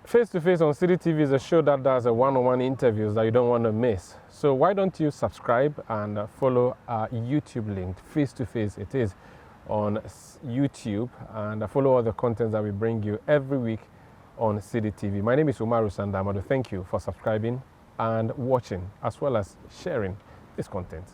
Face to Face on City TV is a show that does a one-on-one interviews that you don't want to miss. So why don't you subscribe and follow our YouTube link, Face to Face it is, on YouTube, and follow all the contents that we bring you every week on City TV. My name is Umaru Sanda Amadu. Thank you for subscribing and watching, as well as sharing this content.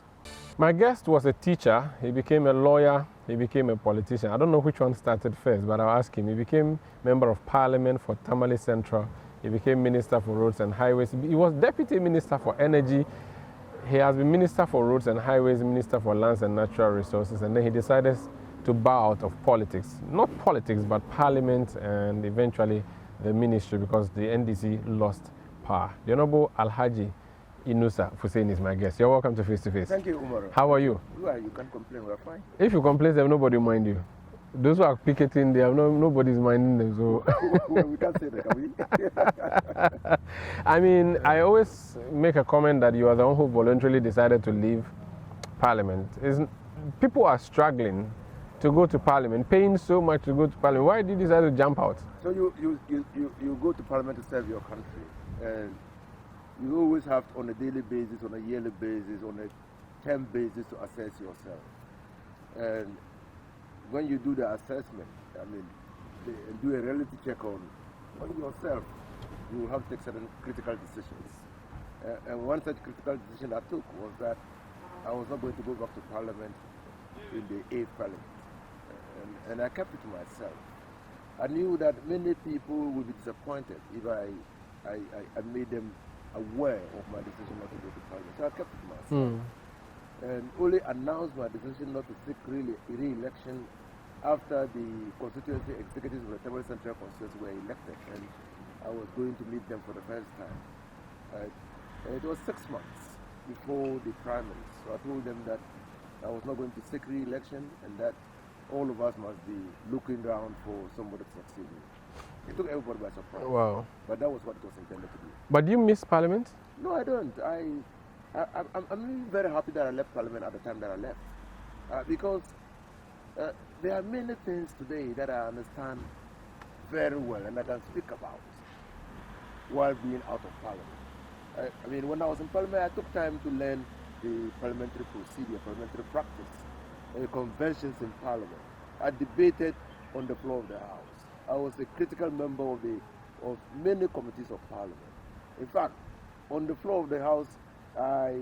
My guest was a teacher, he became a lawyer, he became a politician. I don't know which one started first, but I'll ask him. He became Member of Parliament for Tamale Central. He became Minister for Roads and Highways. He was Deputy Minister for Energy. He has been Minister for Roads and Highways, Minister for Lands and Natural Resources, and then he decided to bow out of politics. Not politics, but Parliament and eventually the ministry, because the NDC lost power. The Honorable Alhaji Inusah Fuseini is my guest. You're welcome to Face to Face. Thank you, Umaru. How are you? Well, you can't complain, we're fine. If you complain, then nobody will mind you. Those who are picketing, nobody's minding them. So well, we can't say that, can we? I mean, I always make a comment that you are the one who voluntarily decided to leave Parliament. People are struggling to go to Parliament, paying so much to go to Parliament. Why did you decide to jump out? So you go to Parliament to serve your country, and you always have to, on a daily basis, on a yearly basis, on a term basis, to assess yourself. And when you do the assessment, I mean, do a reality check on yourself, you will have to take certain critical decisions. And one such critical decision I took was that I was not going to go back to Parliament in the 8th Parliament. And I kept it to myself. I knew that many people would be disappointed if I made them aware of my decision not to go to Parliament. So I kept it to myself. And only announced my decision not to seek re-election after the constituency executives of the Tamale Central constituency were elected, and I was going to meet them for the first time. And it was 6 months before the primaries, so I told them that I was not going to seek re-election and that all of us must be looking around for somebody to succeed me. It took everybody by surprise. Wow. But that was what it was intended to do. But do you miss Parliament? No, I don't. I'm very happy that I left Parliament at the time that I left. Because there are many things today that I understand very well and I can speak about while being out of Parliament. I mean, when I was in Parliament, I took time to learn the parliamentary procedure, parliamentary practice, conventions in Parliament. I debated on the floor of the House. I was a critical member of many committees of Parliament. In fact, on the floor of the House, I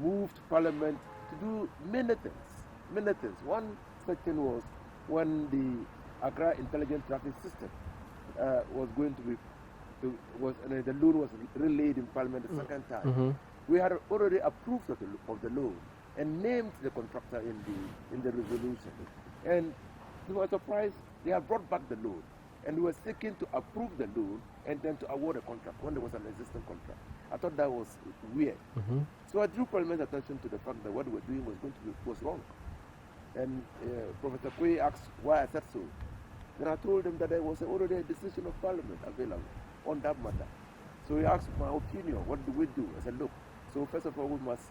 moved Parliament to do many things. One such thing was when the Accra Intelligent Traffic System was going to be, the loan was relayed in Parliament the second time. We had already approved of the loan and named the contractor in the resolution. And we were surprised they had brought back the loan. And we were seeking to approve the loan and then to award a contract when there was an existing contract. I thought that was weird. So I drew Parliament's attention to the fact that what we were doing was wrong. And Professor Kwe asked why I said so. Then I told him that there was already a decision of Parliament available on that matter. So he asked my opinion, what do we do? I said, look, so first of all, we must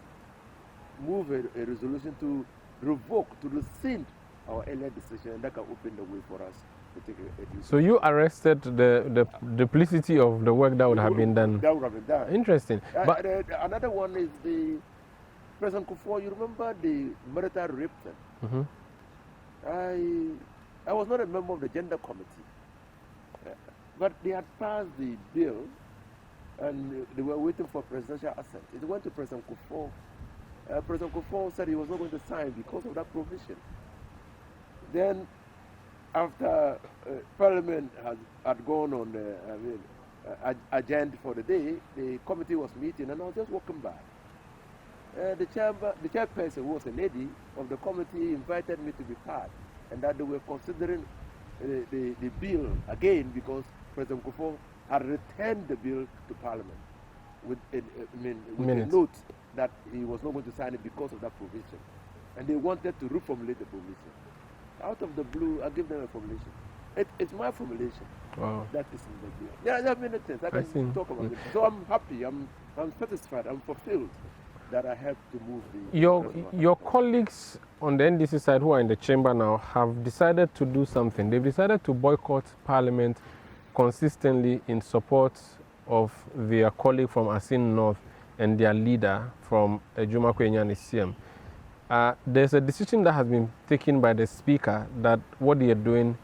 move a resolution to revoke, to rescind our earlier decision, and that can open the way for us to take a So you arrested the duplicity of the work that would have been done. That would have been done. Interesting. But another one is the President Kufuor. You remember the military rape thing? I was not a member of the gender committee, but they had passed the bill and they were waiting for presidential assent. It went to President Kufuor. President Kufuor said he was not going to sign because of that provision. Then, after Parliament had gone on the agenda for the day, the committee was meeting, and I was just walking by. The chairperson, who was a lady of the committee, invited me to be part, and that they were considering the bill again because President Kufuor had returned the bill to Parliament with a note that he was not going to sign it because of that provision. And they wanted to reformulate the provision. Out of the blue, I give them a formulation. It's my formulation. Wow. That is in the bill. There are many things I can talk about it. So I'm happy, I'm satisfied, I'm fulfilled that I helped to move the... Your colleagues on the NDC side who are in the chamber now have decided to do something. They've decided to boycott Parliament consistently in support of their colleague from Asin North and their leader from Juma Kwenyani Siem. There's a decision that has been taken by the speaker that what they are doing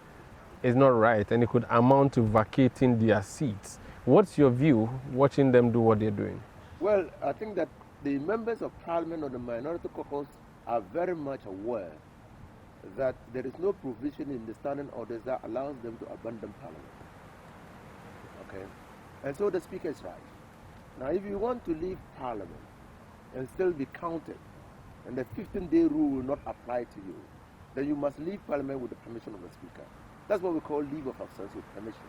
is not right and it could amount to vacating their seats. What's your view watching them do what they're doing? Well, I think that the members of parliament or the minority caucus are very much aware that there is no provision in the standing orders that allows them to abandon parliament. Okay? And so the speaker is right. Now, if you want to leave parliament and still be counted, and the 15-day rule will not apply to you, then you must leave parliament with the permission of the speaker. That's what we call leave of absence with permission.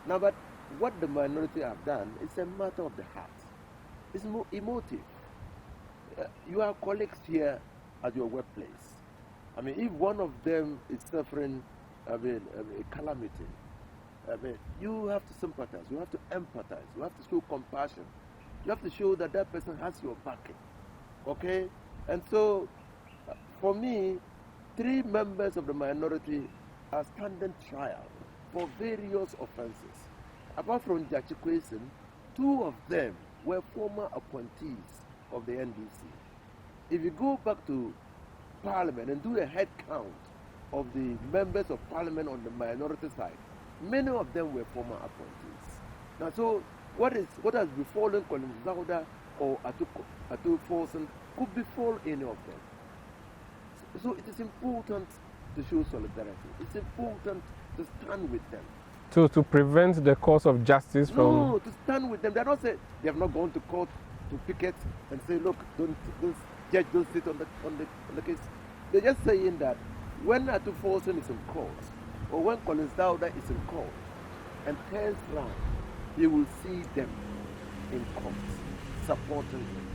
Now, but what the minority have done is a matter of the heart. It's more emotive. You have colleagues here at your workplace. I mean, if one of them is suffering, a calamity, you have to sympathize, you have to empathize, you have to show compassion. You have to show that that person has your backing. Okay? And so, for me, 3 members of the minority are standing trial for various offenses. Apart from Jachi Kwesin, 2 of them were former appointees of the NDC. If you go back to Parliament and do a head count of the members of Parliament on the minority side, many of them were former appointees. Now, so what has befallen Clement Jato or Atu Forsen could befall any of them. So it is important to show solidarity. It's important to stand with them. To prevent the cause of justice from... No, to stand with them. They have not gone to court to picket and say, look, don't judge, don't sit on the case. They're just saying that when Atu Forsen is in court, or when Clement Jato is in court, and turns round, you will see them in court supporting him.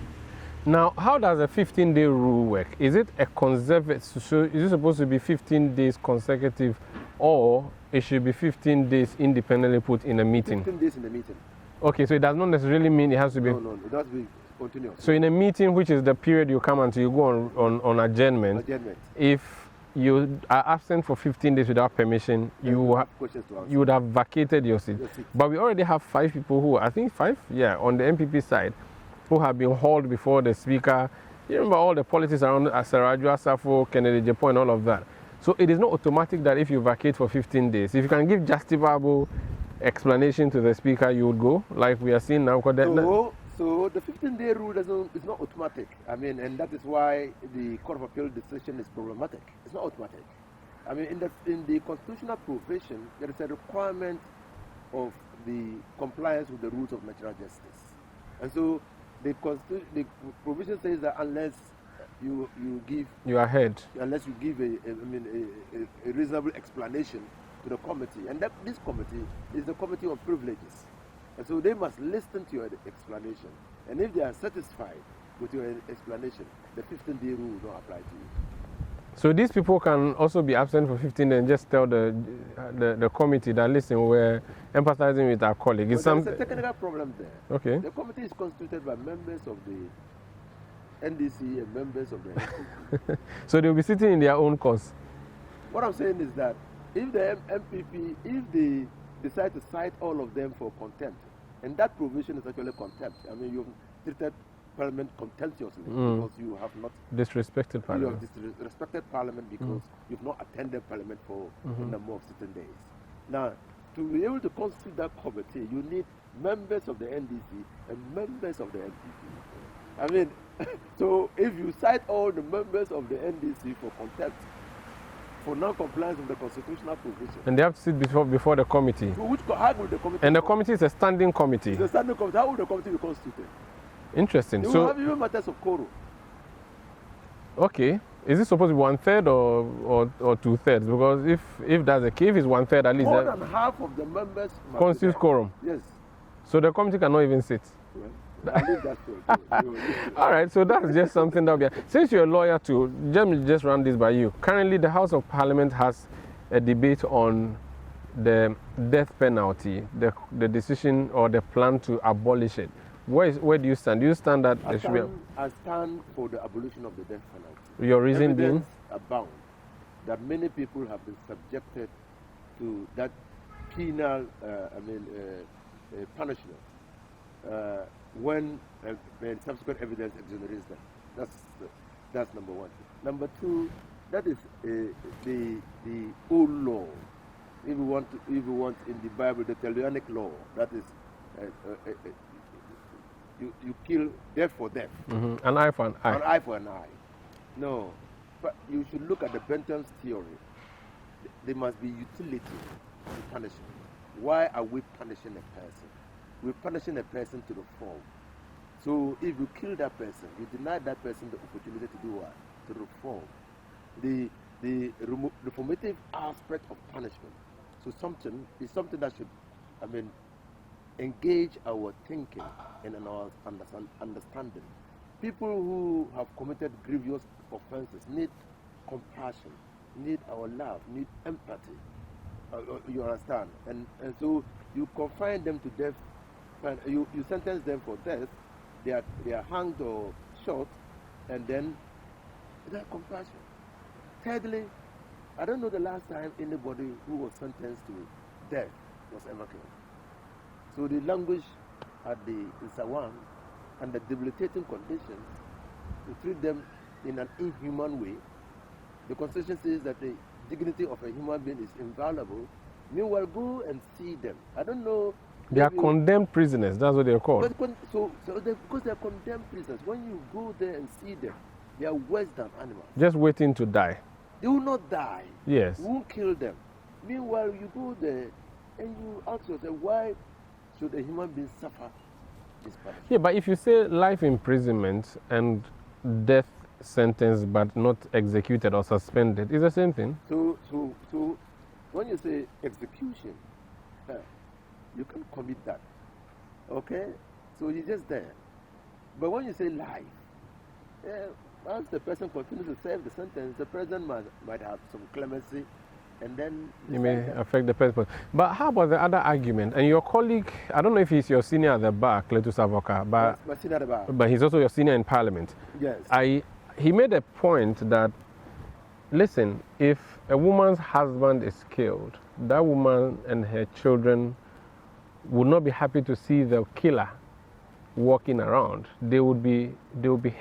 Now, how does a 15-day rule work? Is it a conservative, so is it supposed to be 15 days consecutive, or it should be 15 days independently put in a meeting? 15 days in a meeting. Okay, so it does not necessarily mean it has to be... No, it has to be continuous. So in a meeting, which is the period you come until you go on adjournment, if you are absent for 15 days without permission, you would have vacated your seat. But we already have 5 people who, I think 5, yeah, on the MPP side, who have been hauled before the speaker. You remember all the politics around Saraju Asafo, Kennedy Japo, and all of that. So it is not automatic that if you vacate for 15 days, if you can give justifiable explanation to the speaker, you would go, like we are seeing now. So the 15-day rule is not automatic. I mean, and that is why the Court of Appeal decision is problematic. It's not automatic. I mean, in the constitutional provision, there is a requirement of the compliance with the rules of natural justice. And so the provision says that unless you give... You are heard. Unless you give a reasonable explanation to the committee. And this committee is the Committee on Privileges. And so they must listen to your explanation. And if they are satisfied with your explanation, the 15-day rule will not apply to you. So these people can also be absent for 15 days and just tell the committee that, listen, we're empathizing with our colleague. There's a technical problem there. Okay. The committee is constituted by members of the NDC and members of the NPP. So they'll be sitting in their own cause. What I'm saying is that if the MPP, if they decide to cite all of them for contempt, and that provision is actually contempt. I mean, you've treated Parliament contemptuously because you have not disrespected Parliament. You have disrespected Parliament because you've not attended Parliament for a number of certain days. Now, to be able to constitute that committee, you need members of the NDC and members of the NPP. I mean, so if you cite all the members of the NDC for contempt, for non-compliance with the constitutional provision. And they have to sit before the committee. So how will the committee... And the committee is a standing committee. It's a standing committee. How will the committee be constituted? Interesting. They so will have even matters of quorum. Okay. Is it supposed to be 1/3 or 2/3? Because if that's the case, if it's 1/3 at least... More than half of the members... constitutes quorum? Yes. So the committee cannot even sit? Well, I leave that to you. All right, so that's just something that we are... Since you're a lawyer too, let me just run this by you. Currently, the House of Parliament has a debate on the death penalty, the decision or the plan to abolish it. Where do you stand? Do you stand that I stand for the abolition of the death penalty. Your reason being? Abound that many people have been subjected to that penal, punishment when subsequent evidence exonerates them. That's number one. Number two, that is the old law. If you want in the Bible, the Tellurianic law, that is you kill death for death. Mm-hmm. An eye for an eye. An eye for an eye. No, but you should look at the Bentham's theory. There must be utility in punishment. Why are we punishing a person? We're punishing a person to the form. So if you kill that person, you deny that person the opportunity to do what? To reform. The reformative aspect of punishment. So something is something that should, engage our thinking and our understanding. People who have committed grievous offenses need compassion, need our love, need empathy. You understand? And so you confine them to death, and you sentence them for death. They are hanged or shot, and then without compassion. Thirdly, I don't know the last time anybody who was sentenced to death was ever killed. So the language at the Sawan and the debilitating conditions, to treat them in an inhuman way. The Constitution says that the dignity of a human being is inviolable. Meanwhile, go and see them. I don't know. They are condemned prisoners. That's what they're called. Because they are condemned prisoners, when you go there and see them, they are worse than animals. Just waiting to die. They will not die. Yes. You won't kill them. Meanwhile, you go there and you ask yourself, why should a human being suffer this punishment? Yeah, but if you say life imprisonment and death sentence but not executed or suspended, it's the same thing. So when you say execution, you can commit that. Okay? So he's just there. But when you say life, once the person continues to serve the sentence, the president might have some clemency, and then you may affect the person. But how about the other argument? And your colleague, I don't know if he's your senior at the bar, Clement Jato, but my senior at the bar. But he's also your senior in Parliament. Yes. He made a point that, listen, if a woman's husband is killed, that woman and her children would not be happy to see the killer walking around. They would be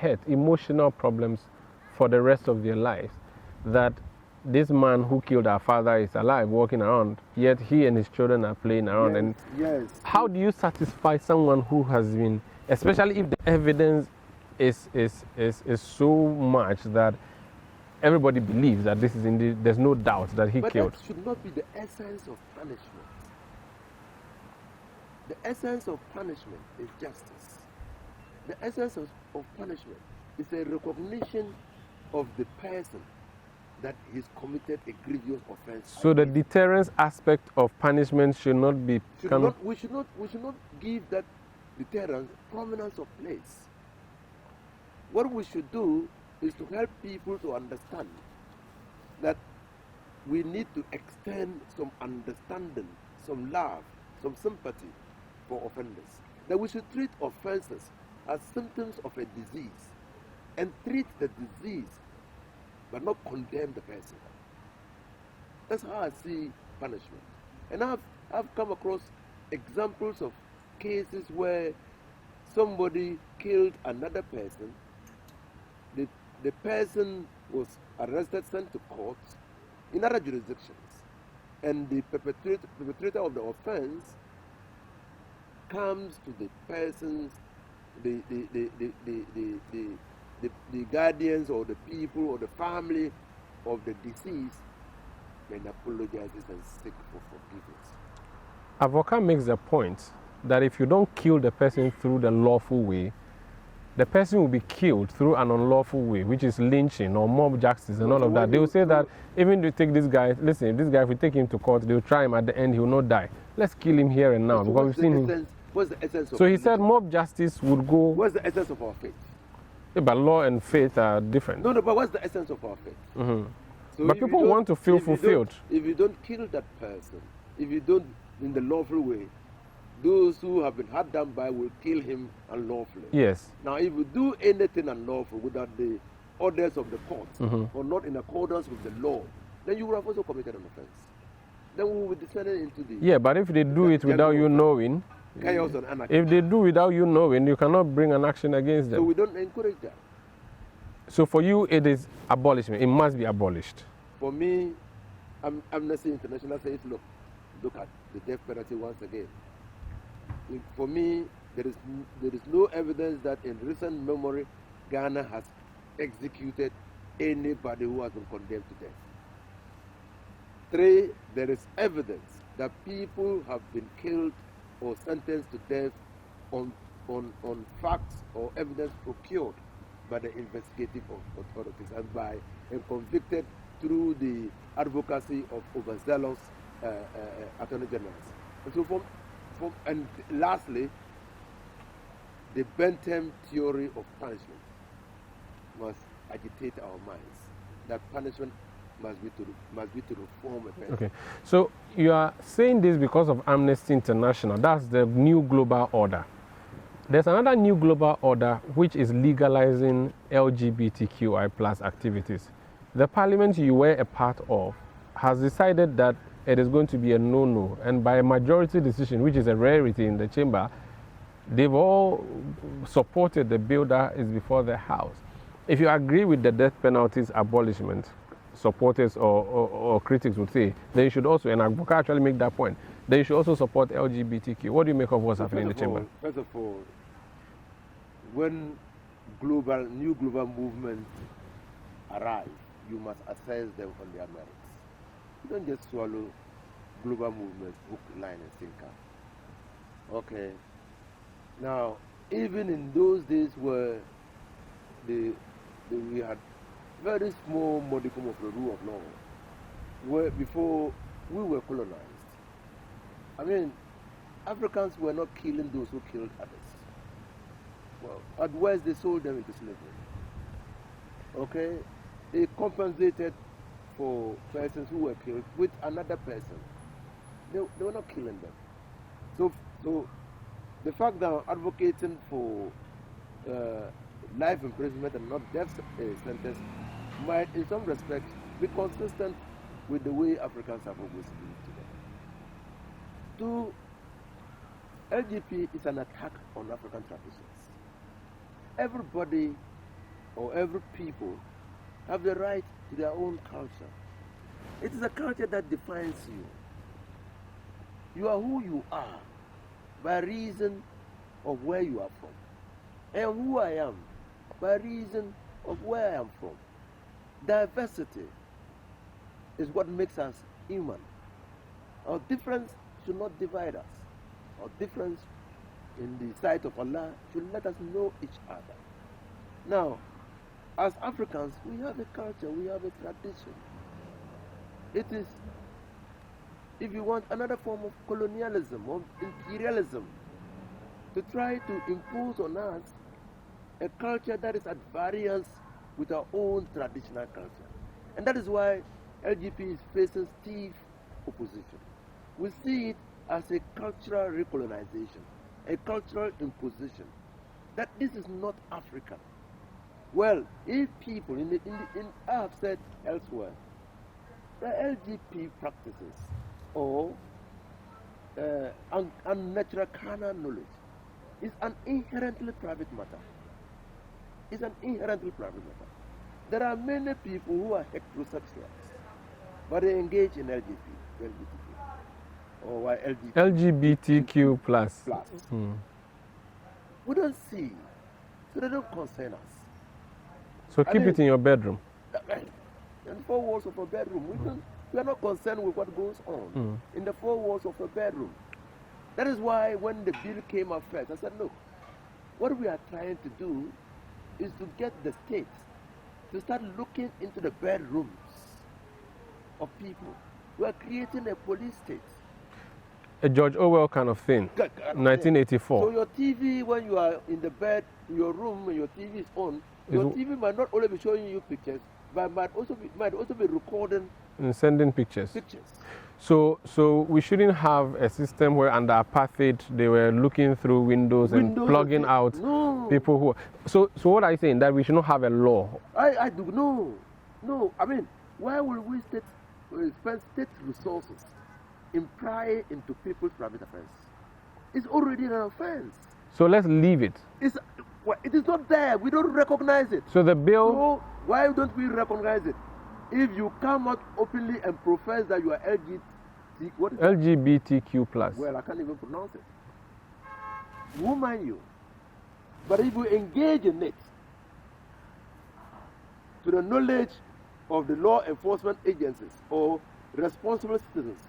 hurt, emotional problems for the rest of their lives. That this man who killed our father is alive, walking around, yet he and his children are playing around. Yes, and yes. How do you satisfy someone who has been, especially if the evidence is so much that everybody believes that this is indeed, there's no doubt that he killed? But that should not be the essence of punishment. The essence of punishment is justice. The essence of punishment is a recognition of the person that he's committed a grievous offense. So the deterrence aspect of punishment should not be... We should not give that deterrence prominence of place. What we should do is to help people to understand that we need to extend some understanding, some love, some sympathy for offenders. That we should treat offenses as symptoms of a disease and treat the disease but not condemn the person. That's how I see punishment. And I've come across examples of cases where somebody killed another person. The person was arrested, sent to court in other jurisdictions, and the perpetrator of the offense comes to the persons, the guardians or the people or the family of the deceased, and apologizes and seeks for forgiveness. Avoka makes the point that if you don't kill the person through the lawful way, the person will be killed through an unlawful way, which is lynching or mob justice and all of that. They will say that even if you take this guy, listen, if this guy, if we take him to court, they will try him at the end, he will not die. Let's kill him here and now, because we've seen him. What's the essence of So he said mob justice would go... What's the essence of our faith? Yeah, but law and faith are different. No, but what's the essence of our faith? Mm-hmm. So but people want to feel fulfilled. If you don't kill that person, if you don't, in the lawful way, those who have been hard done by will kill him unlawfully. Yes. Now, if you do anything unlawful without the orders of the court, or not in accordance with the law, then you will have also committed an offense. then we will be descending into the... Yeah, but if they do it without you knowing, chaos and anarchy. if they do without you knowing, you cannot bring an action against them. So we don't encourage that. So for you, it is abolishment. It must be abolished. For me, Amnesty International says, look at the death penalty once again. For me, there is no evidence that in recent memory, Ghana has executed anybody who has been condemned to death. 3, there is evidence that people have been killed or sentenced to death on facts or evidence procured by the investigative authorities and convicted through the advocacy of overzealous attorney generals. And so and lastly, the Bentham theory of punishment must agitate our minds. That punishment must be to reform a person. Okay, so you are saying this because of Amnesty International. That's the new global order. There's another new global order which is legalizing LGBTQI plus activities. The parliament you were a part of has decided that it is going to be a no-no, and by a majority decision, which is a rarity in the chamber, they've all supported the bill that is before the House. If you agree with the death penalty's abolishment, supporters or critics would say, then you should also, and I can actually make that point, then you should also support LGBTQ. What do you make of what's happening in the chamber? First of all, when new global movements arrive, you must assess them on their merits. You don't just swallow global movements hook, line, and sinker. Okay. Now, even in those days where we had very small modicum of the rule of law, where before we were colonized, I mean, Africans were not killing those who killed others. Well, at West, they sold them into slavery. Okay? They compensated for persons who were killed with another person. They were not killing them. So the fact that I'm advocating for life imprisonment and not death sentence might, in some respects, be consistent with the way Africans have always lived today. 2, LGP is an attack on African traditions. Everybody or every people have the right to their own culture. It is a culture that defines you. You are who you are by reason of where you are from. And who I am by reason of where I am from. Diversity is what makes us human. Our difference should not divide us. Our difference in the sight of Allah should let us know each other. Now, as Africans, we have a culture, we have a tradition. It is, if you want, another form of colonialism or imperialism to try to impose on us a culture that is at variance with our own traditional culture. And that is why LGP is facing stiff opposition. We see it as a cultural recolonization, a cultural imposition, that this is not African. Well, if people, I have said elsewhere, the LGP practices or unnatural carnal knowledge is an inherently private matter. It's an inherently private matter. There are many people who are heterosexuals, but they engage in LGBTQ or LGBTQ plus. We don't see, so they don't concern us. So keep it in your bedroom. In the 4 walls of a bedroom, we are not concerned with what goes on in the 4 walls of a bedroom. That is why when the bill came up first, I said, look, what we are trying to do is to get the states to start looking into the bedrooms of people. We are creating a police state. A George Orwell kind of thing. 1984. So your TV, when you are in the bed, in your room, and your TV is on, your TV might not only be showing you pictures, but might also be recording and sending pictures. So we shouldn't have a system where under apartheid they were looking through windows and plugging out people who. So what are you saying? That we should not have a law? I do no. I mean, why will we spend state resources in prying into people's private affairs. It's already an offense. So let's leave it. It is not there. We don't recognize it. So the bill... So why don't we recognize it? If you come out openly and profess that you are LGBTQ plus. Well, I can't even pronounce it. Who mind you? But if you engage in it to the knowledge of the law enforcement agencies or responsible citizens,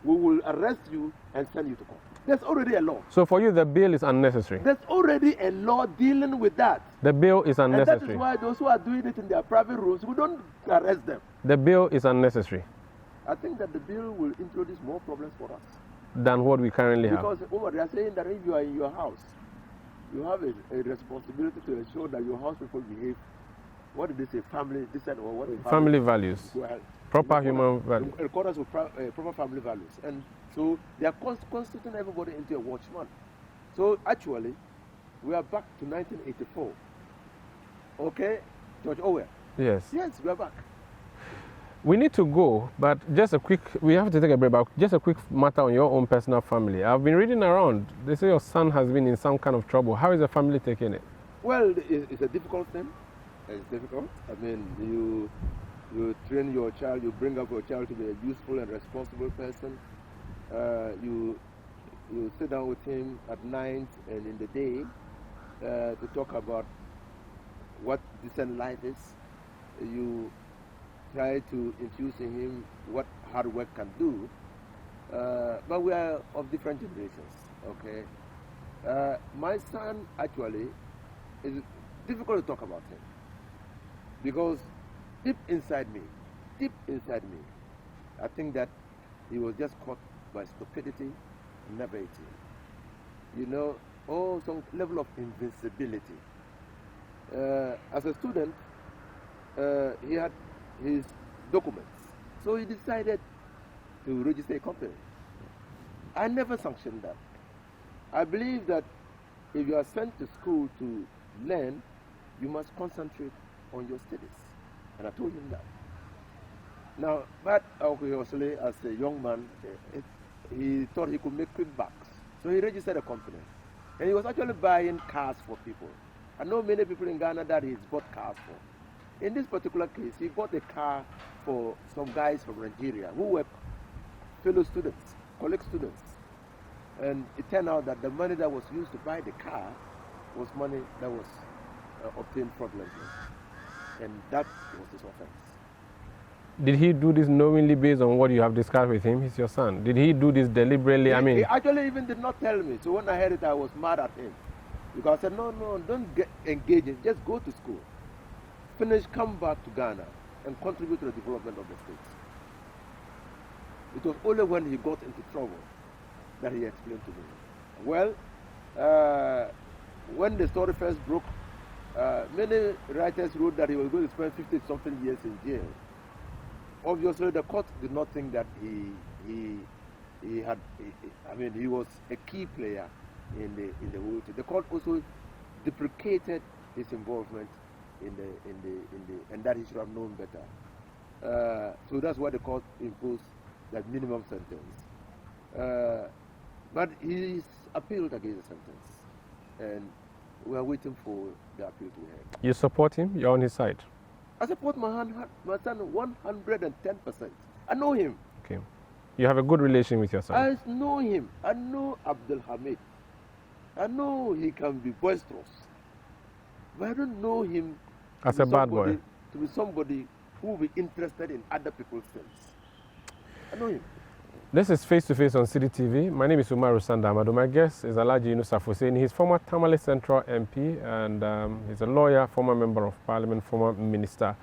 we will arrest you and send you to court. There's already a law. So for you, the bill is unnecessary? There's already a law dealing with that. The bill is unnecessary. And that is why those who are doing it in their private rooms, we don't arrest them. The bill is unnecessary. I think that the bill will introduce more problems for us than what we currently have. Because they are saying that if you are in your house, you have a responsibility to ensure that your house people behave. What did they say? Family, decent, or what? Family values. Well, proper human values. In accordance with proper family values. And so they are constituting everybody into a watchman. So actually, we are back to 1984. Okay, George Orwell. Yes. Yes, we are back. We need to go, but just a quick, we have to take a break, but just a quick matter on your own personal family. I've been reading around, they say your son has been in some kind of trouble. How is the family taking it? Well, it's a difficult thing. It's difficult. I mean, you train your child, you bring up your child to be a useful and responsible person. You sit down with him at night and in the day to talk about what decent life is. You try to infuse in him what hard work can do. But we are of different generations, okay? My son actually, is difficult to talk about him because deep inside me, I think that he was just caught by stupidity, naivety. You know, some level of invincibility. As a student, he had his documents, so he decided to register a company. I never sanctioned that. I believe that if you are sent to school to learn, you must concentrate on your studies, and I told him that. Now, but obviously, as a young man, he thought he could make quick bucks, so he registered a company, and he was actually buying cars for people. I know many people in Ghana that he's bought cars for. In this particular case, he bought a car for some guys from Nigeria who were fellow students, college students. And it turned out that the money that was used to buy the car was money that was obtained fraudulently. And that was his offense. Did he do this knowingly based on what you have discussed with him? He's your son. Did he do this deliberately? He actually even did not tell me. So when I heard it, I was mad at him. Because I said, no, don't get engaged. Just go to school. Finish, come back to Ghana and contribute to the development of the states. It was only when he got into trouble that he explained to me. Well, when the story first broke, many writers wrote that he was going to spend 50-something years in jail. Obviously, the court did not think that he was a key player in the whole thing. The court also deprecated his involvement and that he should have known better. So that's why the court imposed that minimum sentence. But he's appealed against the sentence, and we are waiting for the appeal to be heard. You support him? You're on his side? I support my son 110%. I know him. Okay. You have a good relation with your son? I know him. I know Abdul Hamid. I know he can be boisterous. But I don't know him as a bad boy. To be somebody who will be interested in other people's things. I know him. This is Face to Face on City TV. My name is Umaru Sanda Amadu. My guest is Inusah Fuseini. He's former Tamale Central MP, and he's a lawyer, former member of Parliament, former Minister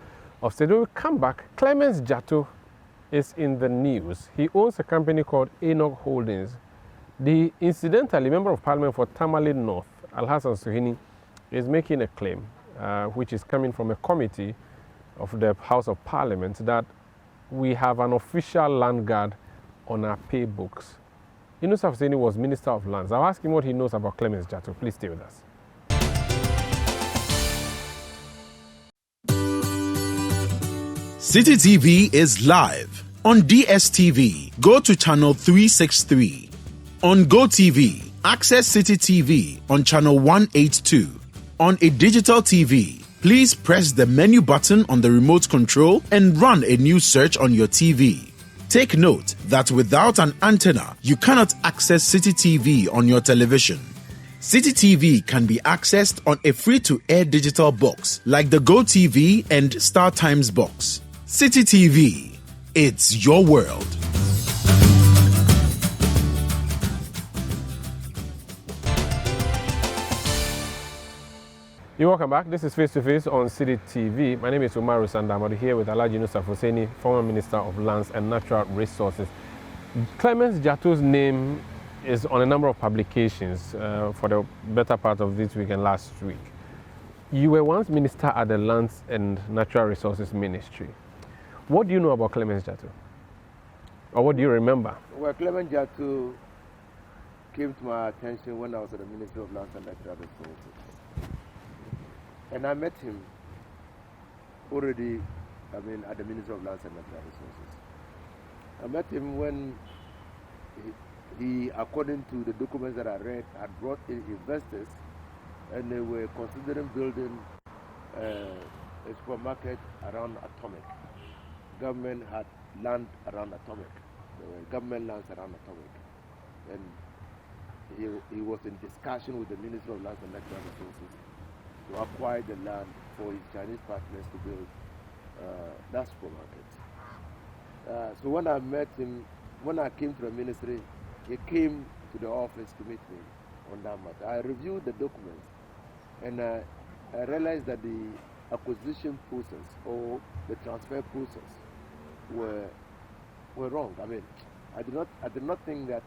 of State. When we come back, Clement Jato is in the news. He owns a company called Enoch Holdings. The incidentally member of Parliament for Tamale North, Alhassan Suhini, is making a claim, which is coming from a committee of the House of Parliament, that we have an official land guard on our pay books. Inusah Fuseini was Minister of Lands. I'll ask him what he knows about Clement Jato. Please stay with us. City TV is live On DSTV, go to channel 363. On GoTV, access City TV on channel 182. On a digital TV, please press the menu button on the remote control and run a new search on your TV. Take note that without an antenna, you cannot access City TV on your television. City TV can be accessed on a free-to-air digital box like the GoTV and Star Times box. City TV, it's your world. You're welcome back. This is Face to Face on City TV. My name is Umaru Sanda Amadu here with Inusah Fuseini, former Minister of Lands and Natural Resources. Clement Jato's name is on a number of publications for the better part of this week and last week. You were once Minister at the Lands and Natural Resources Ministry. What do you know about Clement Jato? Or what do you remember? Well, Clement Jato came to my attention when I was at the Ministry of Lands and Natural Resources. And I met him already, at the Ministry of Lands and Natural Resources. I met him when he, according to the documents that I read, had brought in investors and they were considering building a supermarket around Atomic. Government had land around Atomic. There were government lands around Atomic. And he was in discussion with the Ministry of Lands and Natural Resources to acquire the land for his Chinese partners to build that supermarket. So when I met him, when I came to the ministry, he came to the office to meet me on that matter. I reviewed the documents and I realized that the acquisition process or the transfer process were wrong. I did not think that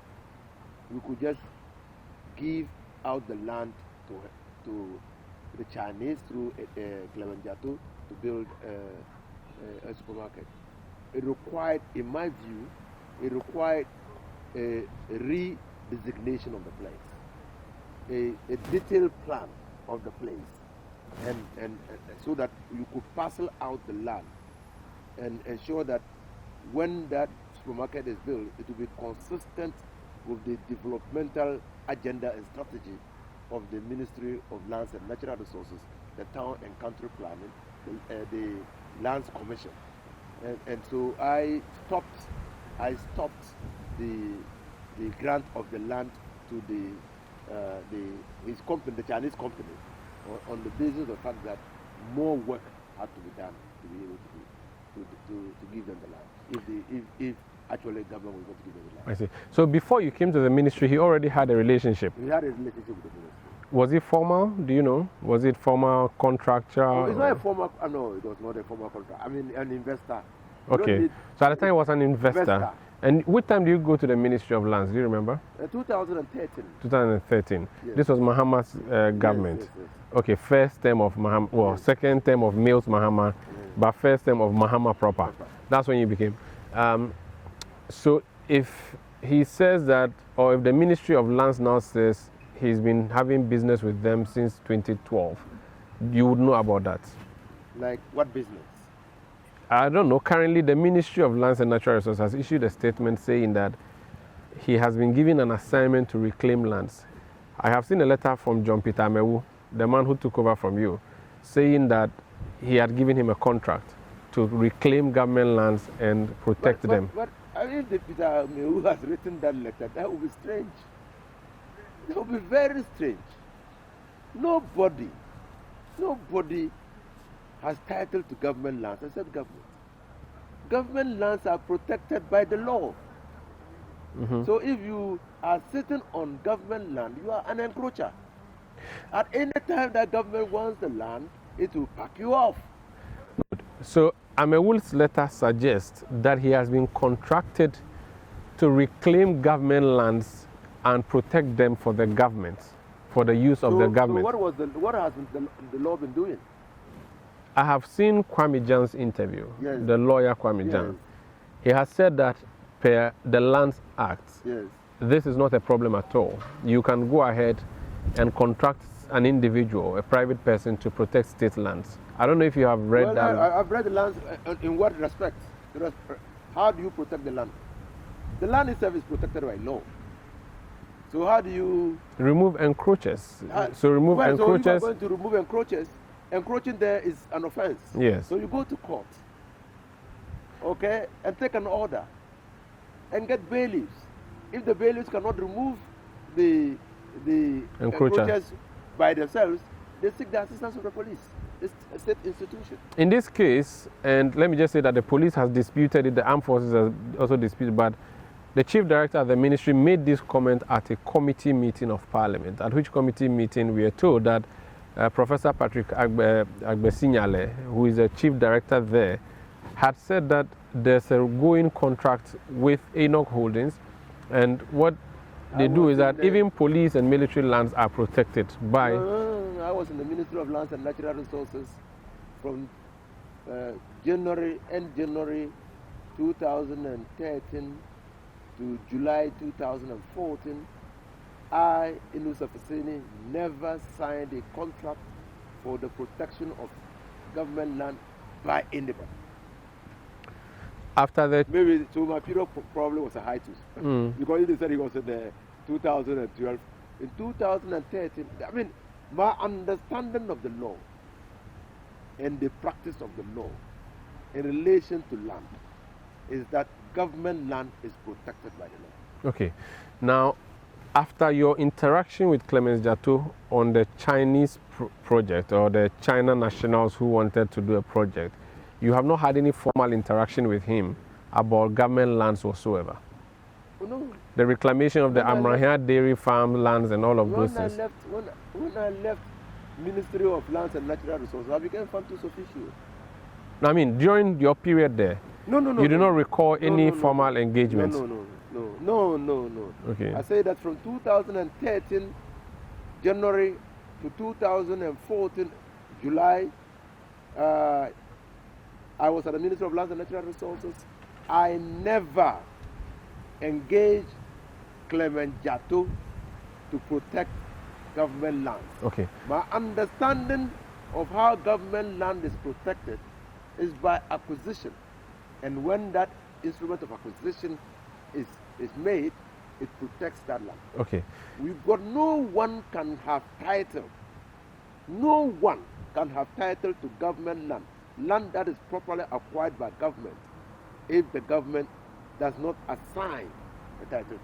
we could just give out the land to the Chinese through Clement Jato to build a supermarket. It required, in my view, a redesignation of the place, a detailed plan of the place, and so that you could parcel out the land and ensure that when that supermarket is built, it will be consistent with the developmental agenda and strategy of the Ministry of Lands and Natural Resources, the Town and Country Planning, the Lands Commission. And so I stopped the grant of the land to his company, the Chinese company, on the basis of the fact that more work had to be done to be able to give them the land. If actually government was going to give them the land. I see. So before you came to the ministry, he already had a relationship. He had a relationship with the ministry. Was it formal? Do you know? Was it formal contractual? Oh, it's not a formal. No, it was not a formal contract. An investor. Okay. So at the time, he was an investor. And which time do you go to the Ministry of Lands? Do you remember? 2013. 2013. Yes. This was Mahama's government. Yes. Okay, first term of Mahama, well, yes. Second term of Mills Mahama, but first term of Mahama proper. That's when you became. So if he says that, or if the Ministry of Lands now says he's been having business with them since 2012, you would know about that. Like what business? I don't know. Currently, the Ministry of Lands and Natural Resources has issued a statement saying that he has been given an assignment to reclaim lands. I have seen a letter from John Peter Amewu, the man who took over from you, saying that he had given him a contract to reclaim government lands and protect them. But if Peter Amewu has written that letter, that would be strange. That would be very strange. Nobody has title to government lands except government. Government lands are protected by the law. Mm-hmm. So if you are sitting on government land, you are an encroacher. At any time that government wants the land, it will pack you off. So Amewu's letter suggests that he has been contracted to reclaim government lands and protect them for the government, for the use of the government. So what has the law been doing? I have seen Kwame Jan's interview, yes. The lawyer Kwame Jan. Yes. He has said that per the Lands Act, yes. This is not a problem at all. You can go ahead and contract an individual, a private person, to protect state lands. I don't know if you have read that. I've read the lands. In what respect? how do you protect the land? The land itself is protected by law. So how do you remove encroachers? So remove well, encroachers. So if you're going to remove encroachers, encroaching there is an offense. Yes. So you go to court, okay, and take an order, and get bailiffs. If the bailiffs cannot remove the encroachers by themselves, they seek the assistance of the police. It's a state institution. In this case, and let me just say that the police has disputed it, the armed forces has also disputed, but the chief director of the ministry made this comment at a committee meeting of Parliament, at which committee meeting we are told that Professor Patrick Agbesinyale, who is the chief director there, had said that there's a going contract with Enoch Holdings, and what they do is that even police and military lands are protected by... I was in the Ministry of Lands and Natural Resources from January 2013 to July 2014. I, Inusah Fuseini, never signed a contract for the protection of government land by anybody. After that, maybe so my period probably was a hiatus because they said he was in the 2012. In 2013, I mean, my understanding of the law and the practice of the law in relation to land is that government land is protected by the law. Okay. Now, after your interaction with Clement Jato on the Chinese project, or the China nationals who wanted to do a project, you have not had any formal interaction with him about government lands whatsoever? No. The reclamation of the Amrahia dairy farm lands and all of those things? When I left Ministry of Lands and Natural Resources, I became Fantus official. I mean, during your period there, you do not recall any formal engagement? No. Okay. I say that from 2013, January to 2014, July, I was at the Ministry of Lands and Natural Resources. I never engaged Clement Jato to protect government lands. Okay. My understanding of how government land is protected is by acquisition. And when that instrument of acquisition is made, it protects that land. Okay. We've got no one can have title. No one can have title to government land. Land that is properly acquired by government, if the government does not assign a title to it.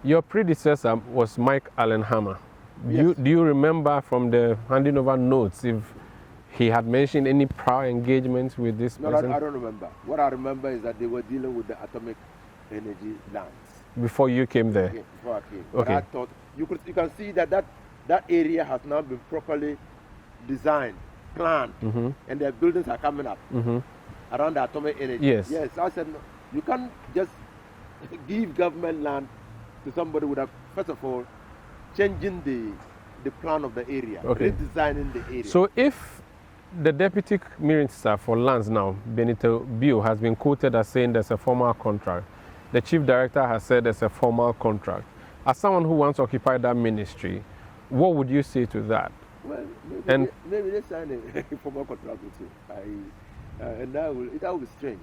Your predecessor was Mike Allenhammer. Yes. Do you remember from the handing over notes if he had mentioned any prior engagements with this person? No, I don't remember. What I remember is that they were dealing with the atomic energy lands. Before you came there? Yeah, before I came. Okay. But I thought, you can see that area has now been properly designed, planned, and their buildings are coming up around the atomic energy. Yes. Yes, I said, no, you can't just give government land to somebody without, first of all, changing the plan of the area, redesigning the area. So if the Deputy Minister for Lands now, Benito Bio, has been quoted as saying there's a formal contract, the Chief Director has said there's a formal contract. As someone who once occupied that ministry, what would you say to that? Well, maybe they sign a formal contract with you. And that will be strange.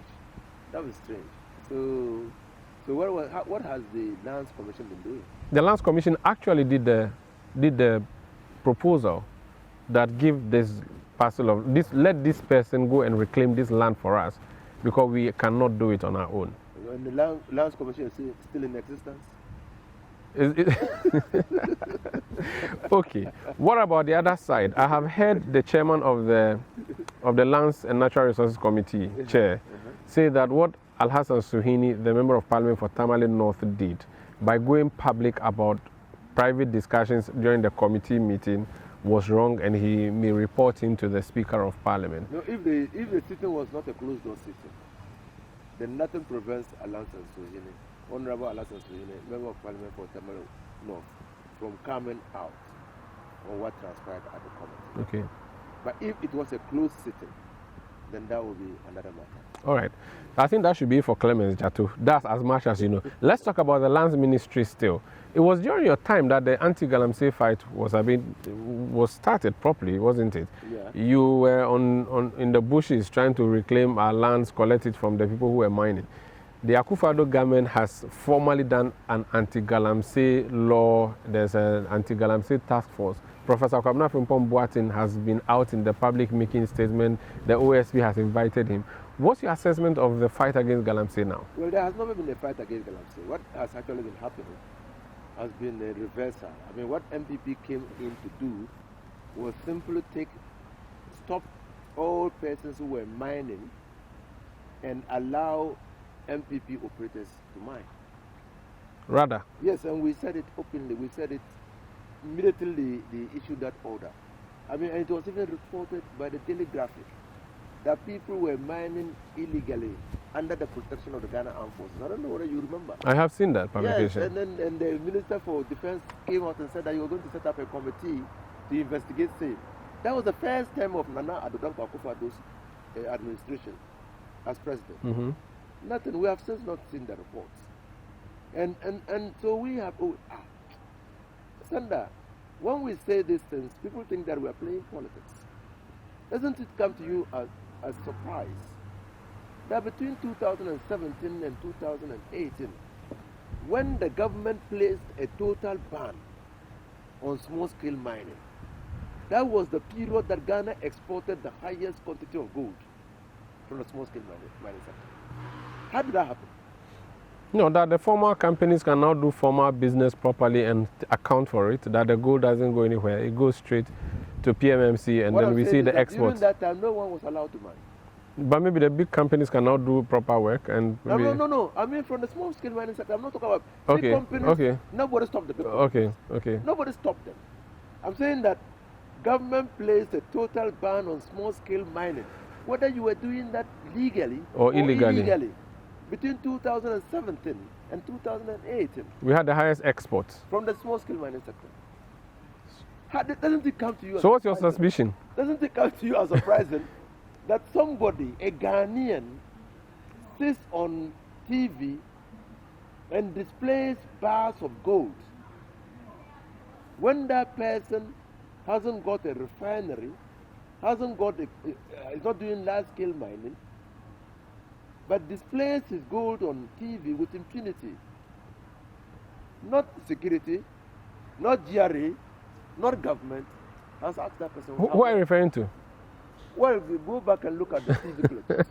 That will be strange. So what has the Lands Commission been doing? The Lands Commission actually did the proposal that give this parcel of this, let this person go and reclaim this land for us, because we cannot do it on our own. And the Lands Commission is still in existence? Okay. What about the other side? I have heard the chairman of the Lands and Natural Resources Committee, chair, say that what Al-Hassan Suhini, the member of Parliament for Tamale North, did by going public about private discussions during the committee meeting was wrong, and he may report him to the Speaker of Parliament. No, if the sitting was not a closed-door sitting, then nothing prevents Al-Hassan Suhini, Honorable Al-Hassan Suhini, member of Parliament for Tamale North, from coming out on what transpired at the committee. Okay. But if it was a closed sitting, then that would be another matter. All right. I think that should be for Clement Jato. That's as much as you know. Let's talk about the Lands Ministry still. It was during your time that the anti-galamsey fight was started properly, wasn't it? Yeah. You were in the bushes trying to reclaim our lands, collect it from the people who were mining. the Akufo-Addo government has formally done an anti-galamsey law. There's an anti-galamsey task force. Professor Kwabena Frimpong Boateng has been out in the public making statement. The OSP has invited him. What's your assessment of the fight against galamsey now? Well, there has never been a fight against galamsey. What has actually been happening has been a reversal. I mean, what MPP came in to do was simply stop all persons who were mining and allow MPP operators to mine. Rather? Yes, and we said it openly. We said it immediately they issued that order. I mean, and it was even reported by the Daily Graphic that people were mining illegally under the protection of the Ghana Armed Forces. I don't know whether you remember. I have seen that publication. Yes, and the Minister for Defense came out and said that you were going to set up a committee to investigate same. That was the first time of Nana Addo Dankwa Akufo-Addo's administration as president. Mm-hmm. Nothing. We have since not seen the reports. And so we have... Sanda, when we say these things, people think that we are playing politics. Doesn't it come to you as a surprise that between 2017 and 2018, when the government placed a total ban on small-scale mining, that was the period that Ghana exported the highest quantity of gold from the small-scale mining sector? How did that happen? No, that the formal companies can now do formal business properly and account for it, that the gold doesn't go anywhere. It goes straight to PMMC and then we see the exports. During that time, no one was allowed to mine. But maybe the big companies can now do proper work and maybe... No. I mean, from the small-scale mining sector, I'm not talking about big companies. Nobody stopped the big companies. Okay. Nobody stopped them. I'm saying that government placed a total ban on small-scale mining, whether you were doing that legally or illegally. Between 2017 and 2018, we had the highest exports from the small-scale mining sector. Doesn't it come to you? So what's your suspicion? Doesn't it come to you as surprising that somebody, a Ghanaian, sits on TV and displays bars of gold when that person hasn't got a refinery, is not doing large-scale mining, but displays his gold on TV with impunity? Not security, not GRA, not government has asked that person. Who are you referring to? Well, we go back and look at the TV clips.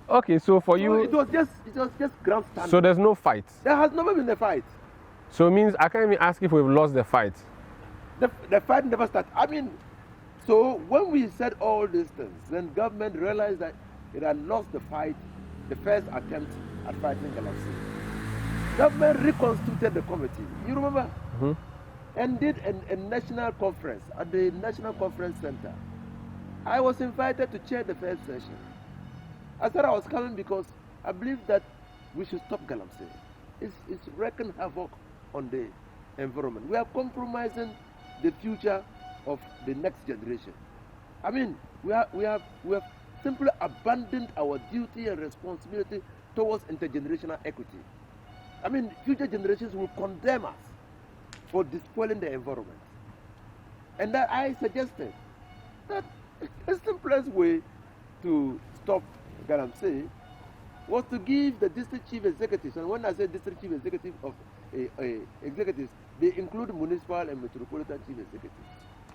Okay, so for you... It was just grandstanding. So there's no fight? There has never been a fight. So it means I can't even ask if we've lost the fight? The fight never started. I mean, so when we said all these things, then government realized that it had lost the fight, the first attempt at fighting galamsey. Government reconstituted the committee. You remember? Mm-hmm. And did a national conference at the National Conference Center. I was invited to chair the first session. I said I was coming because I believe that we should stop galamsey. It's wreaking havoc on the environment. We are compromising the future of the next generation. I mean, we have simply abandoned our duty and responsibility towards intergenerational equity. I mean, future generations will condemn us for despoiling the environment. And that I suggested that the simplest way to stop galamsey was to give the district chief executives, and when I say district chief executive of executives, they include municipal and metropolitan chief executives.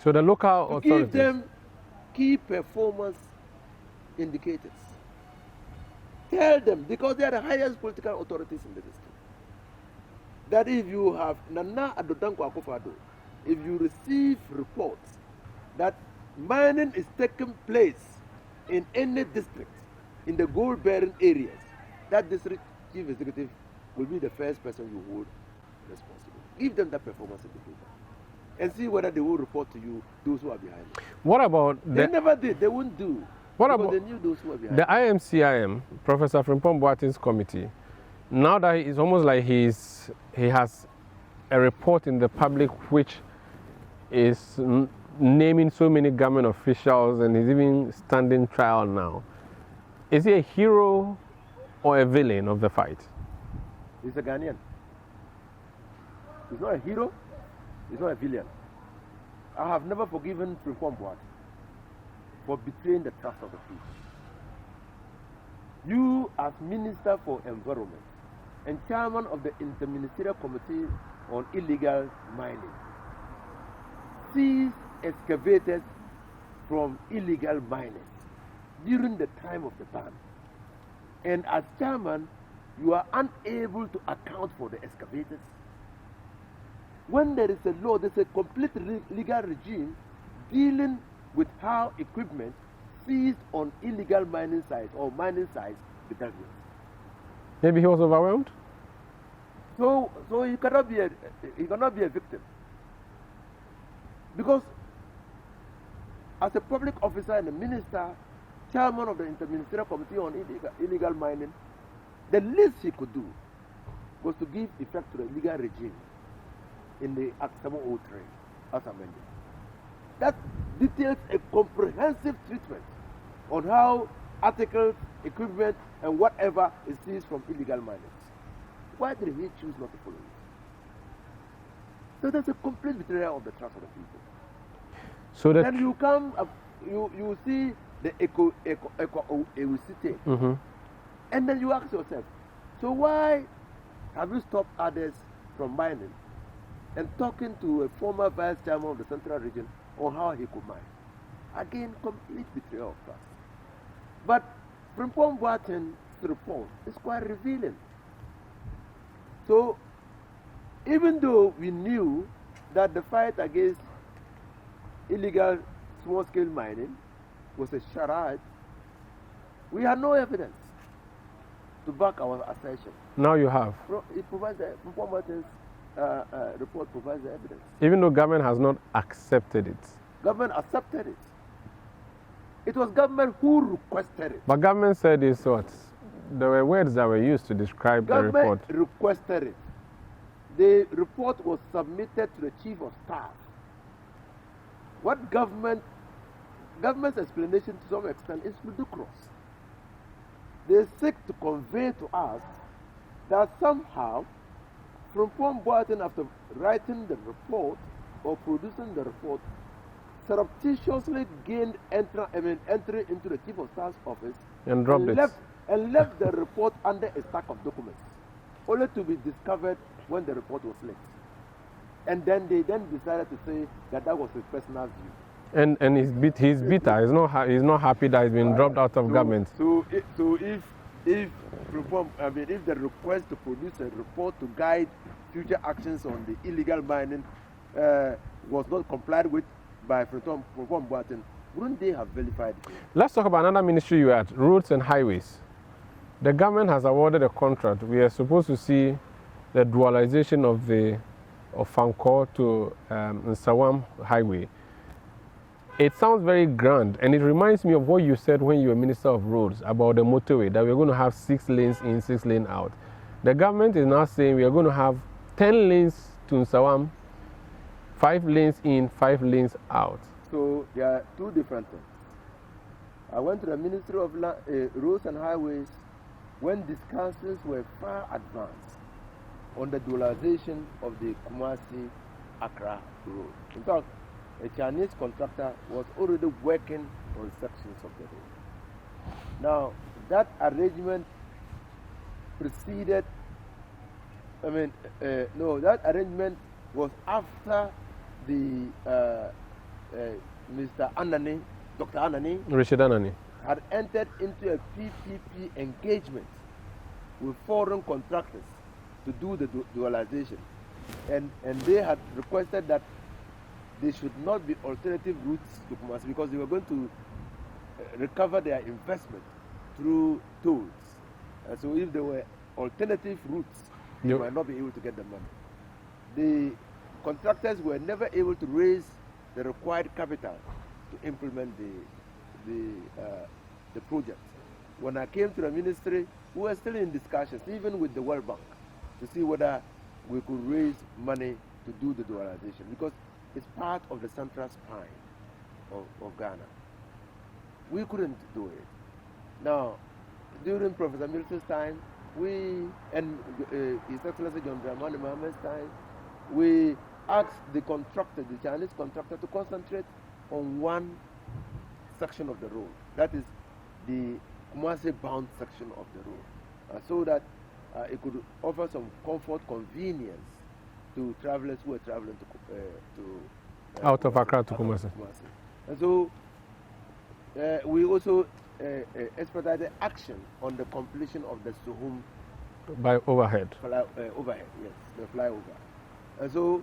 So the local authorities. Give them key performance indicators. Tell them, because they are the highest political authorities in the district, that if you have Nana Addo Dankwa Akufo-Addo, if you receive reports that mining is taking place in any district in the gold-bearing areas, that district chief executive will be the first person you hold responsible. Give them that performance indicator and see whether they will report to you those who are behind it. What about... They never did. They wouldn't do. What about they knew those who were behind the IMCIM, Professor Frimpong Boateng's committee? Now that it's almost like he has a report in the public which is naming so many government officials and he's even standing trial now. Is he a hero or a villain of the fight? He's a Ghanaian. He's not a hero. He's not a villain. I have never forgiven Frimpong Boateng for betraying the trust of the people. You, as Minister for Environment and Chairman of the Interministerial Committee on Illegal Mining, seize excavators from illegal miners during the time of the ban. And as chairman, you are unable to account for the excavators. When there is a law, there's a complete legal regime dealing with how equipment seized on illegal mining sites or mining sites be dealt with. Maybe he was overwhelmed? So he cannot be a victim. Because as a public officer and a minister, chairman of the Interministerial Committee on Illegal Mining, the least he could do was to give effect to the legal regime in the Act 703 as amended. That details a comprehensive treatment on how articles, equipment, and whatever is seized from illegal miners. Why did he choose not to follow it? So there's a complete betrayal of the trust of the people. So that then you come, you see the eco city, and then you ask yourself, so why have you stopped others from mining and talking to a former vice chairman of the central region on how he could mine? Again, complete betrayal of trust. But Frimpong Boaten's report is quite revealing. So even though we knew that the fight against illegal small-scale mining was a charade, we had no evidence to back our assertion. now you have. It provides the report provides the evidence. Even though government has not accepted it. Government accepted it. It was government who requested it. But government said it's what? There were words that were used to describe the report. Government requested it. The report was submitted to the chief of staff. What government's explanation to some extent is ludicrous. They seek to convey to us that somehow, Frimpong Boaten, after writing the report or producing the report, surreptitiously gained entry into the chief of staff's office And dropped it. left the report under a stack of documents, only to be discovered when the report was leaked. And then they decided to say that was his personal view. And he's bitter. He's not happy that he's been dropped out of government. So if the request to produce a report to guide future actions on the illegal mining was not complied with by Frimpong Boaten, wouldn't they have verified it? Let's talk about another ministry you're at, roads and highways. The government has awarded a contract. We are supposed to see the dualization of Fankor to Nsawam Highway. It sounds very grand, and it reminds me of what you said when you were Minister of Roads about the motorway, that we're going to have 6 lanes in, 6 lanes out. The government is now saying we are going to have 10 lanes to Nsawam, 5 lanes in, 5 lanes out. So there are two different things. I went to the Ministry of Roads and Highways when discussions were far advanced on the dualization of the Kumasi-Accra road. In fact, a Chinese contractor was already working on sections of the road. Now, that arrangement that arrangement was after the Mr. Anani, Dr. Anani, Richard Anani, had entered into a PPP engagement with foreign contractors to do the dualization. And they had requested that there should not be alternative routes to Kumasi because they were going to recover their investment through tolls. So if there were alternative routes, they might not be able to get the money. The contractors were never able to raise the required capital to implement the project. When I came to the ministry, we were still in discussions, even with the World Bank, to see whether we could raise money to do the dualization because it's part of the central spine of Ghana. We couldn't do it. Now, during Professor Milton's time, and His Excellency John Dramani Mohammed's time, we asked the Chinese contractor, to concentrate on one section of the road. That is the bound section of the road, so that it could offer some comfort, convenience to travelers who are traveling to out of Accra to Kumasi. And so we also expedited action on the completion of the Suhum by overhead. Overhead, yes, the flyover. And so,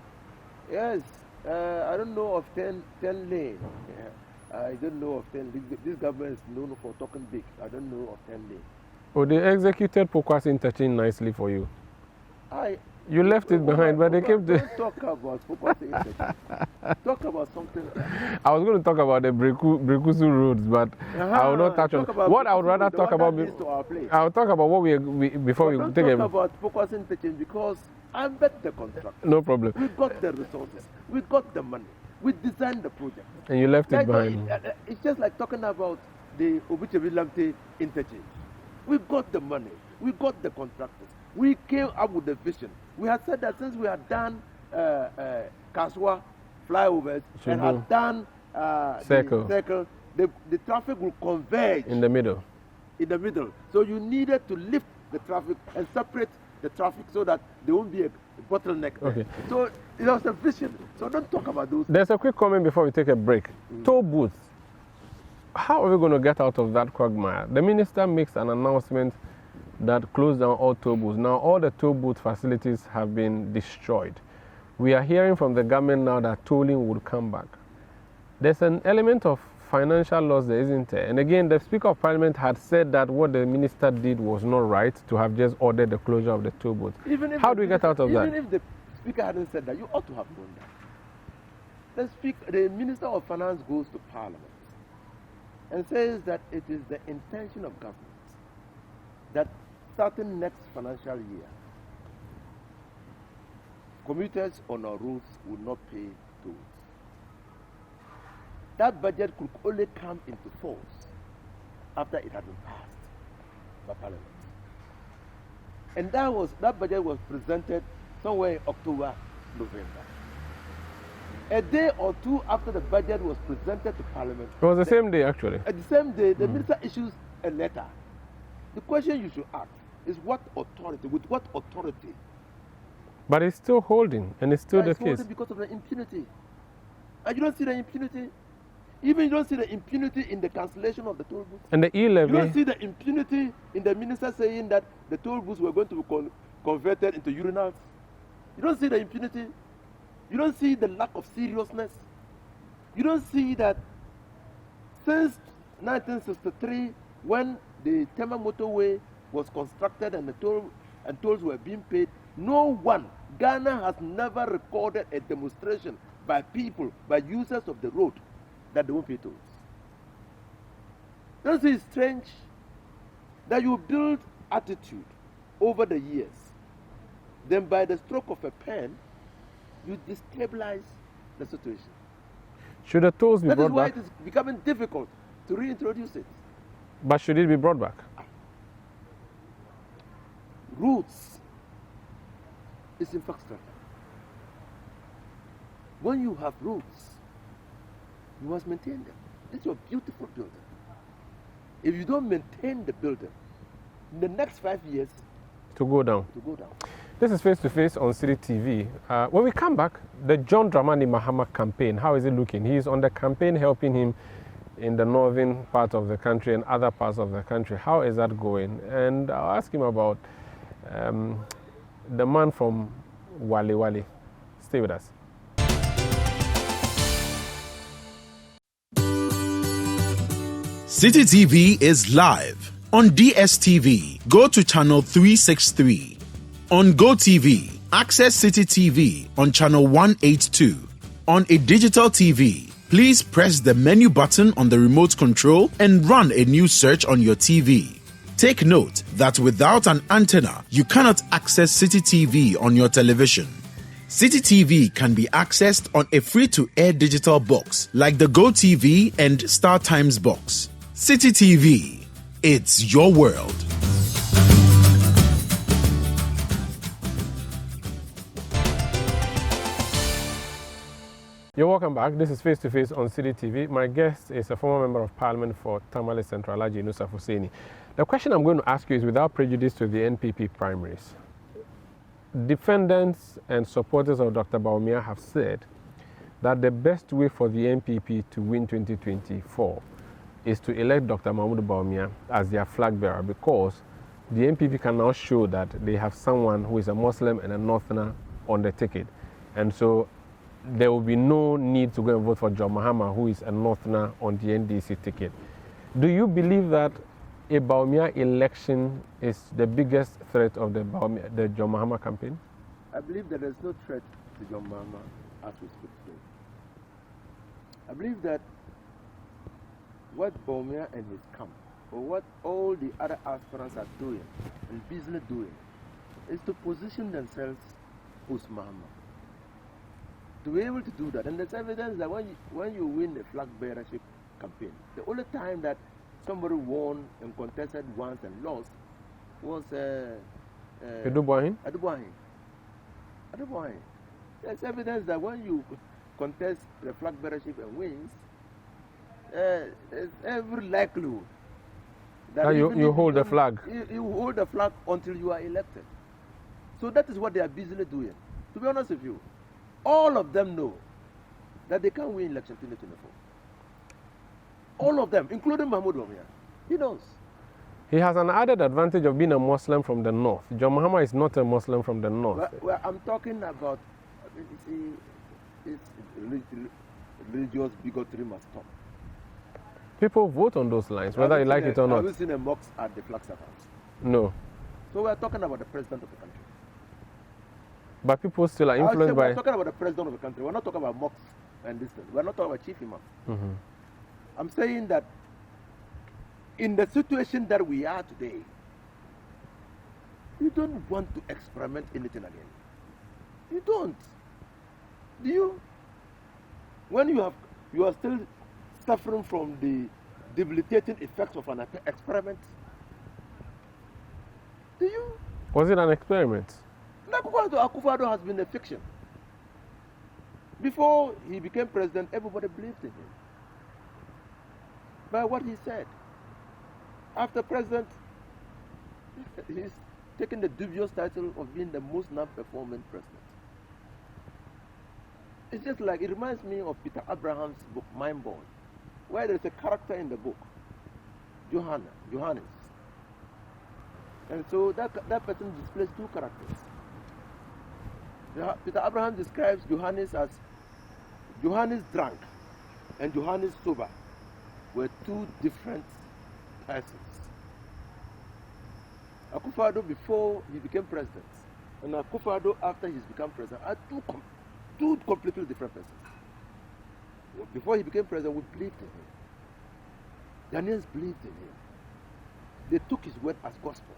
yes, I don't know of 10 lane. Yeah. I don't know of 10 lane. This government is known for talking big. I don't know of 10 lane. Oh, they executed Pokwasi interchange nicely for you. You left it behind, but they came to... Don't talk about Pokwasi interchange. Talk about something else. I was going to talk about the Brekusu roads, but I will not touch on what I would rather talk about. I will talk about what before we take a... Talk about Pokwasi interchange because I bet the contract. No problem. We got the resources. We got the money. We designed the project. And you left it behind. It's just like talking about the Obichevi-Lamte interchange. We got the money. We got the contractors. We came up with the vision. We had said that since we had done Kaswa flyovers and had done circle, the traffic will converge in the middle. So you needed to lift the traffic and separate the traffic so that there won't be a bottleneck there. Okay. So it was a vision. So don't talk about those. There's a quick comment before we take a break. Toll booths. How are we going to get out of that quagmire? The minister makes an announcement that closed down all toll booths. Now all the toll booth facilities have been destroyed. We are hearing from the government now that tolling would come back. There's an element of financial loss there, isn't there? And again, the Speaker of Parliament had said that what the minister did was not right, to have just ordered the closure of the toll booths. How do we get out of that? Even if the Speaker hadn't said that, you ought to have done that. The Minister of Finance goes to Parliament and says that it is the intention of government that starting next financial year, commuters on our roads will not pay tolls. That budget could only come into force after it had been passed by Parliament. And that budget was presented somewhere in October, November. A day or two after the budget was presented to Parliament. It was the same day, actually. At the same day, the minister issues a letter. The question you should ask is with what authority? But it's still holding, and it's still the case. Holding because of the impunity. And you don't see the impunity. Even you don't see the impunity in the cancellation of the toll booths. And the e-levy. You don't see the impunity in the minister saying that the toll booths were going to be converted into urinals. You don't see the impunity. You don't see the lack of seriousness. You don't see that since 1963, when the Tema motorway was constructed and tolls were being paid, Ghana has never recorded a demonstration by people, by users of the road, that they won't pay tolls. Don't you see it's strange that you build attitude over the years, then by the stroke of a pen, you destabilize the situation. Should the tolls be brought back? That is why it is becoming difficult to reintroduce it. But should it be brought back? Roads is infrastructure. When you have roads, you must maintain them. It's your beautiful building. If you don't maintain the building, in the next 5 years, to go down. This is Face to Face on City TV. When we come back, the John Dramani Mahama campaign, how is it looking? He is on the campaign helping him in the northern part of the country and other parts of the country. How is that going? And I'll ask him about the man from Wale Wale. Stay with us. City TV is live on DSTV. Go to channel 363. On GoTV, access City TV on channel 182. On a digital TV, please press the menu button on the remote control and run a new search on your TV. Take note that without an antenna, you cannot access City TV on your television. City TV can be accessed on a free-to-air digital box like the GoTV and StarTimes box. City TV, it's your world. You're welcome back. This is Face to Face on City TV. My guest is a former member of Parliament for Tamale Central, Inusah Fuseini. The question I'm going to ask you is without prejudice to the NPP primaries. Defendants and supporters of Dr. Bawumia have said that the best way for the NPP to win 2024 is to elect Dr. Mahmoud Bawumia as their flag bearer, because the NPP can now show that they have someone who is a Muslim and a Northerner on the ticket. And so there will be no need to go and vote for John Mahama, who is a Northerner on the NDC ticket. Do you believe that a Bawumia election is the biggest threat of the John Mahama campaign? I believe that there's no threat to John Mahama as we speak today. I believe that what Bawumia and his camp, or what all the other aspirants are doing and business doing, is to position themselves post Mahama. To be able to do that, and there's evidence that when you win a flag bearership campaign, the only time that somebody won and contested once and lost was Adubuahin. There's evidence that when you contest the flag bearership and wins, there's every likelihood that you hold the flag. You hold the flag until you are elected. So that is what they are busily doing. To be honest with you, all of them know that they can't win election 2024. All of them, including Mahmoud Bawumia. He knows. He has an added advantage of being a Muslim from the north. John Mahama is not a Muslim from the north. Well, I'm talking about, you see, religious bigotry must stop. People vote on those lines, whether you like it or not. Have you seen a mosque at the Flagstaff House? No. So we're talking about the president of the country. But people still are influenced by... We're talking about the president of the country. We're not talking about mosques and this thing. We're not talking about chief imam. Mm-hmm. I'm saying that in the situation that we are today, you don't want to experiment anything again. You don't. Do you? When you are still suffering from the debilitating effects of an experiment, do you? Was it an experiment? Akufo-Addo has been a fiction. Before he became president, everybody believed in him. By what he said. After president, he's taken the dubious title of being the most non-performing president. It's just like, it reminds me of Peter Abraham's book, Mind Born, where there's a character in the book, Johannes. And so that person displays two characters. Peter Abraham describes Johannes as Johannes drunk and Johannes sober were two different persons. Akufo-Addo before he became president and Akufo-Addo after he's become president are two completely different persons. Before he became president, we believed in him. Ghanaians believed in him. They took his word as gospel.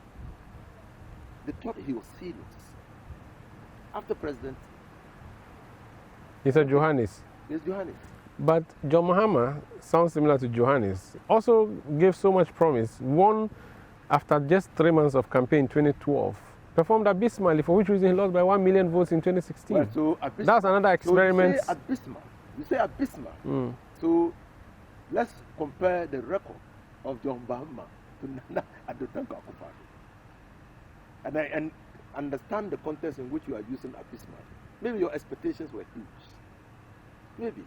They thought he was serious. After president, he said Johannes. Yes, Johannes. But John Mahama sounds similar to Johannes. Also gave so much promise. Won after just 3 months of campaign in 2012. Performed abysmally, for which reason he lost by 1 million votes in 2016. Well, so that's another experiment. So you say abysmal. So let's compare the record of John Mahama to Nana Addo Dankwa Akufo-Addo. And understand the context in which you are using abysmal. Maybe your expectations were huge. Maybe.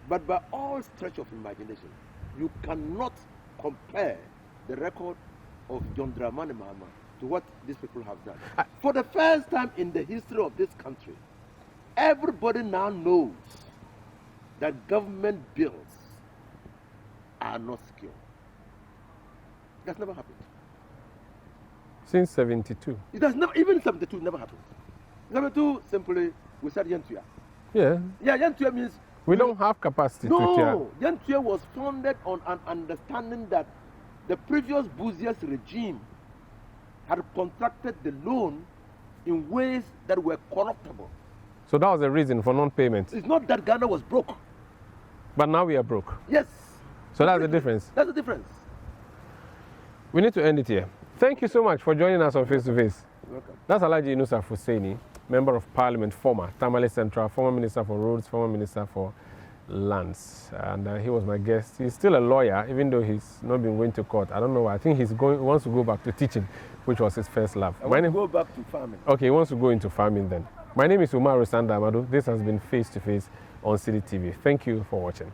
But by all stretch of imagination, you cannot compare the record of John Dramani Mahama to what these people have done. For the first time in the history of this country, everybody now knows that government bills are not secure. That's never happened. Since 72. It has never, even 72 never happened. 72 simply, we said Yentuya. Yeah. Yeah, Yentuya means... We don't have capacity to tear. No, Yentuya was founded on an understanding that the previous Bouzier's regime had contracted the loan in ways that were corruptible. So that was the reason for non-payment. It's not that Ghana was broke. But now we are broke. Yes. So that's the difference. That's the difference. We need to end it here. Thank you so much for joining us on Face to Face. Welcome. That's Alhaji Inusah Fuseini. Member of Parliament, former, Tamale Central, former Minister for Roads, former Minister for Lands. And he was my guest. He's still a lawyer, even though he's not been going to court. I don't know why. I think he wants to go back to teaching, which was his first love. I want to go back to farming. Okay, he wants to go into farming then. My name is Umaru Sanda Amadu. This has been Face to Face on City TV. Thank you for watching.